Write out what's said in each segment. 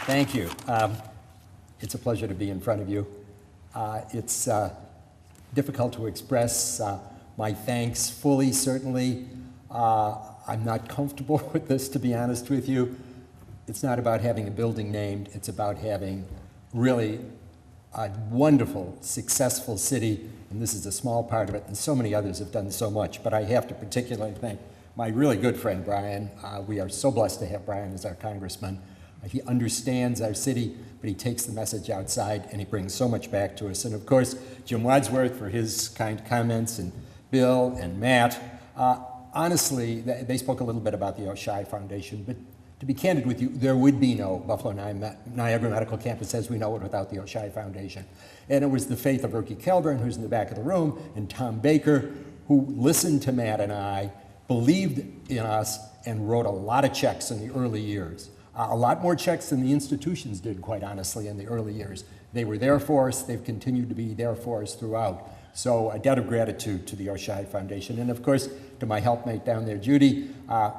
Thank you. It's a pleasure to be in front of you. It's difficult to express my thanks fully, certainly. I'm not comfortable with this, to be honest with you. It's not about having a building named. It's about having really a wonderful, successful city, and this is a small part of it, and so many others have done so much. But I have to particularly thank my really good friend, Brian. We are so blessed to have Brian as our congressman. He understands our city, but he takes the message outside, and he brings so much back to us. And of course, Jim Wadsworth for his kind comments, and Bill and Matt. Honestly, they spoke a little bit about the Oshai Foundation, but to be candid with you, there would be no Buffalo Niagara Medical Campus as we know it without the Oshai Foundation. And it was the faith of Erky Kelburn, who's in the back of the room, and Tom Baker, who listened to Matt and I, believed in us, and wrote a lot of checks in the early years. A lot more checks than the institutions did, quite honestly, in the early years. They were there for us. They've continued to be there for us throughout. So a debt of gratitude to the Oshai Foundation. And of course, to my helpmate down there, Judy,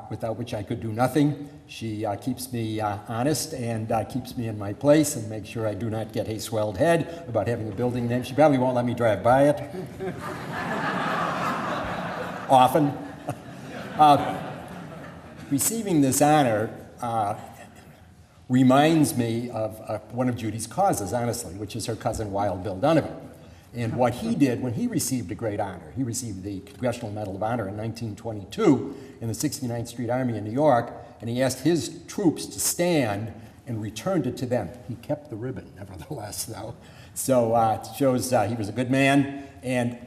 without which I could do nothing. She keeps me honest and keeps me in my place and makes sure I do not get a swelled head about having a building name. She probably won't let me drive by it. Often. Receiving this honor reminds me of one of Judy's causes, honestly, which is her cousin Wild Bill Donovan. And what he did when he received a great honor, he received the Congressional Medal of Honor in 1922 in the 69th Street Army in New York, and he asked his troops to stand and returned it to them. He kept the ribbon, nevertheless, though. So it shows he was a good man, and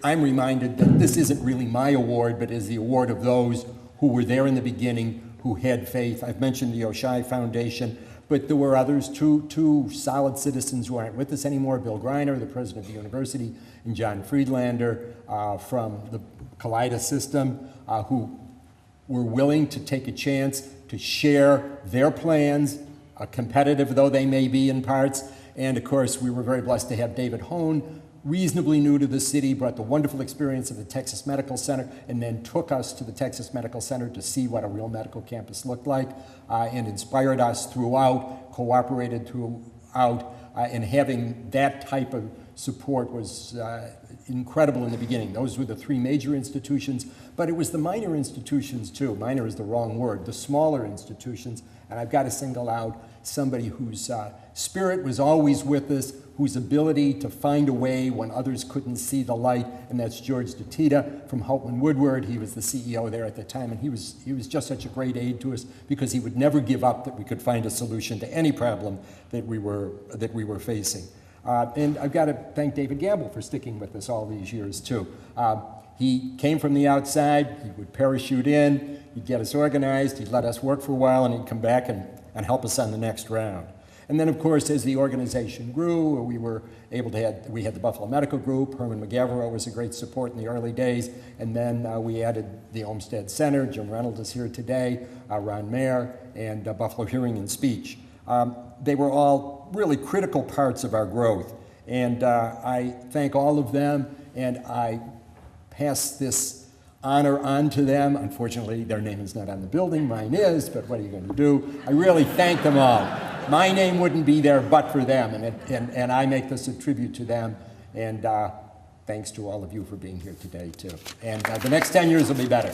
I'm reminded that this isn't really my award, but is the award of those who were there in the beginning, who had faith. I've mentioned the Oshai Foundation, but there were others, two solid citizens who aren't with us anymore, Bill Greiner, the president of the university, and John Friedlander from the Kaleida system, who were willing to take a chance to share their plans, competitive though they may be in parts. And of course, we were very blessed to have David Hone, reasonably new to the city, brought the wonderful experience of the Texas Medical Center, and then took us to the Texas Medical Center to see what a real medical campus looked like, and inspired us throughout, cooperated throughout, and having that type of support was incredible in the beginning. Those were the three major institutions, but it was the minor institutions too. Minor is the wrong word, the smaller institutions, and I've got to single out somebody whose spirit was always with us, whose ability to find a way when others couldn't see the light, and that's George DeTita from Hauptman-Woodward. He was the CEO there at the time, and he was just such a great aid to us because he would never give up that we could find a solution to any problem that we were facing. And I've got to thank David Gamble for sticking with us all these years too. He came from the outside, he would parachute in, he'd get us organized, he'd let us work for a while, and he'd come back and help us on the next round. And then, of course, as the organization grew, we were able to we had the Buffalo Medical Group. Herman McGavero was a great support in the early days. And then we added the Olmsted Center. Jim Reynolds is here today, Ron Mayer, and Buffalo Hearing and Speech. They were all really critical parts of our growth. And I thank all of them, and I pass this honor on to them. Unfortunately, their name is not on the building. Mine is, but what are you going to do? I really thank them all. My name wouldn't be there but for them, and I make this a tribute to them, and thanks to all of you for being here today, too. And the next 10 years will be better.